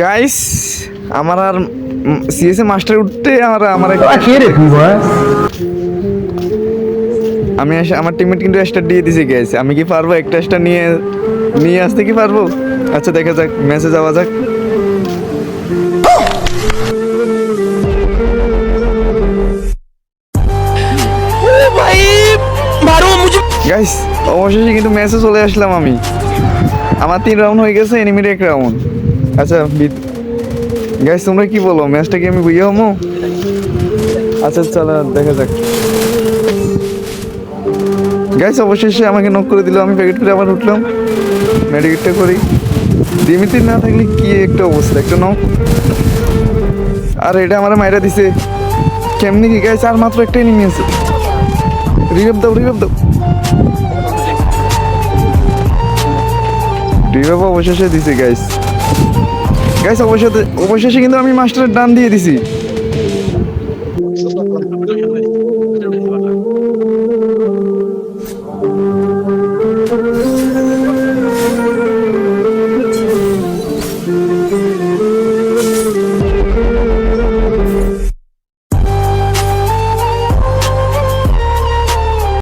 Guys আমার আর CSA master উঠতে আমার কে রে তুই ভাই? আমার টিমমেট কিন্তু স্টার দিয়ে দিছে গাইস। আমি কি পারবো একটা স্টার নিয়ে নিয়ে আসতে কি পারবো? আচ্ছা দেখা যাক, ম্যাচে যাওয়া যাক। গাইস অবশেষে কিন্তু ম্যাচে চলে আসলাম আমি। আমার 3 রাউন্ড হয়ে গেছে, এনিমির 1 রাউন্ড। আচ্ছা গাইস তোমরা কি বলো, ম্যাচটা কি আমি বুঝে হমো? আচ্ছা চলো দেখা যাক। গাইস অবশেষে আমাকে নক করে দিল, আমি প্যাকেট করে আবার উঠলাম, মেডিকেটটা করি। দিমিত্রি না থাকলে কি একটা অবস্থা, একটা নক। আর এটা আমার মাইরা দিছে কেমনি কি গাইস? আর মাত্র একটা এনিমি আছে, রিভাইভ দাও রিভাইভ দাও। রিভাইভ অবশেষে দিছে গাইস। গাইস অবশেষে কিন্তু আমি মাস্টারের ডান দিয়ে দিছি।